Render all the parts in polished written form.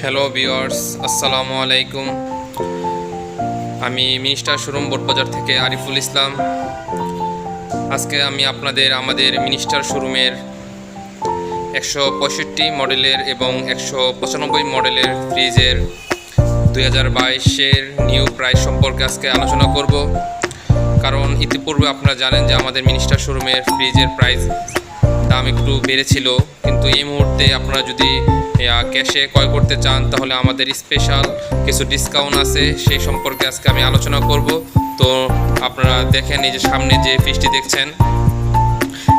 Hello viewers, আসসালামু আলাইকুম। আমি মিনিস্টার শোরুম বোটবাজার থেকে আরিফুল ইসলাম। আজকে আমি আপনাদের আমাদের মিনিস্টার শোরুমের 165 মডেলের এবং 195 মডেলের ফ্রিজের 2022-এর নিউ প্রাইস সম্পর্কে আজকে আলোচনা করব। কারণ ইতিপূর্বে আপনারা জানেন যে আমাদের মিনিস্টার শোরুমের ফ্রিজের প্রাইস দাম একটু বেড়েছিল, কিন্তু এই মুহূর্তে আপনারা যদি ক্যাশে ক্রয় করতে চান তাহলে আমাদের স্পেশাল কিছু ডিসকাউন্ট আছে, সেই সম্পর্কে আজকে আমি আলোচনা করব। তো আপনারা দেখেন, এই যে সামনে যে ফ্রিজটি দেখছেন,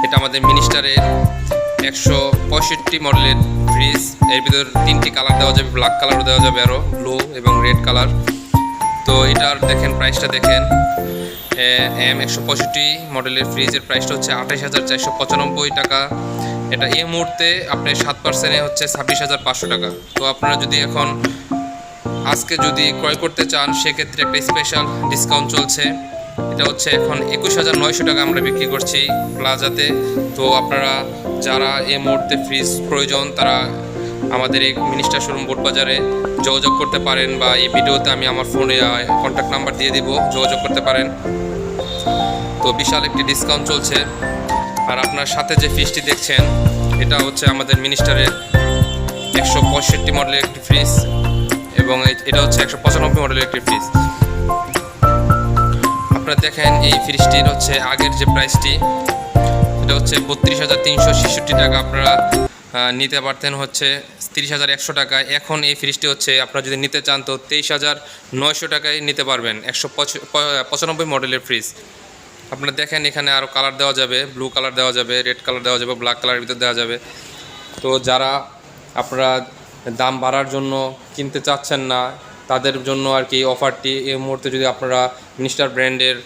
এটা আমাদের মিনিস্টারের 165 মডেলের ফ্রিজ। এর ভিতর 3টি কালার দেওয়া যাবে, ব্ল্যাক কালারও দেওয়া যাবে, আরও ব্লু এবং রেড কালার। তো এটার দেখেন প্রাইসটা দেখেন, M165 মডেলের ফ্রিজের প্রাইসটা হচ্ছে 28,495 টাকা। এটা এই মুহূর্তে আপনার 7% হচ্ছে 26,500 টাকা। তো আপনারা যদি এখন আজকে যদি ক্রয় করতে চান সেক্ষেত্রে একটা স্পেশাল ডিসকাউন্ট চলছে। এটা হচ্ছে এখন 21,900 টাকা আমরা বিক্রি করছি প্লাজাতে। তো আপনারা যারা এই মুহূর্তে ফ্রিজ প্রয়োজন তারা আমাদের এই মিনিস্টার শোরুম বোটবাজারে যোগাযোগ করতে পারেন, বা এই ভিডিওতে আমি আমার ফোনে কন্ট্যাক্ট নাম্বার দিয়ে দিব, যোগাযোগ করতে পারেন। তো বিশাল একটি ডিসকাউন্ট চলছে। আর আপনার সাথে যে ফ্রিজটি দেখছেন এটা হচ্ছে আমাদের মিনিস্টারের 165 মডেলের একটি ফ্রিজ, এবং এটা হচ্ছে 195 মডেলের একটি ফ্রিজ। আপনারা দেখেন এই ফ্রিজটির হচ্ছে আগের যে প্রাইসটি, এটা হচ্ছে 32,366 টাকা। আপনারা নিতে পারতেন হচ্ছে 30,100 টাকায়। এখন এই ফ্রিজটি হচ্ছে আপনারা যদি নিতে চান তো 23,900 টাকায় নিতে পারবেন, 195 মডেলের ফ্রিজ। আপনারা দেখেন এখানে আরও কালার দেওয়া যাবে, ব্লু কালার দেওয়া যাবে, রেড কালার দেওয়া যাবে, ব্ল্যাক কালারের ভিতর দেওয়া যাবে। তো যারা আপনারা দাম বাড়ার জন্য কিনতে চাচ্ছেন না তাদের জন্য আর কি অফারটি। এই মুহূর্তে যদি আপনারা মিনিস্টার ব্র্যান্ডের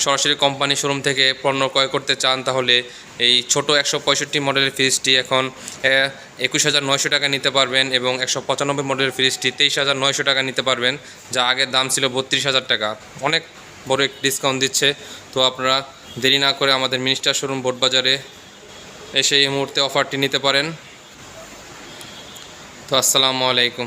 সরাসরি কোম্পানি শোরুম থেকে পণ্য ক্রয় করতে চান তাহলে এই ছোট 165 মডেলের ফ্রিজটি এখন 21,900 টাকা নিতে পারবেন, এবং 195 মডেলের ফ্রিজটি 23,900 টাকা নিতে পারবেন, যা আগের দাম ছিল 32,000 টাকা। অনেক বড় এক ডিসকাউন্ট দিচ্ছে। তো আপনারা দেরি না করে আমাদের মিনিস্টার শোরুম বোটবাজারে এসে এই মুহূর্তে অফারটি নিতে পারেন। তো আসসালামু আলাইকুম।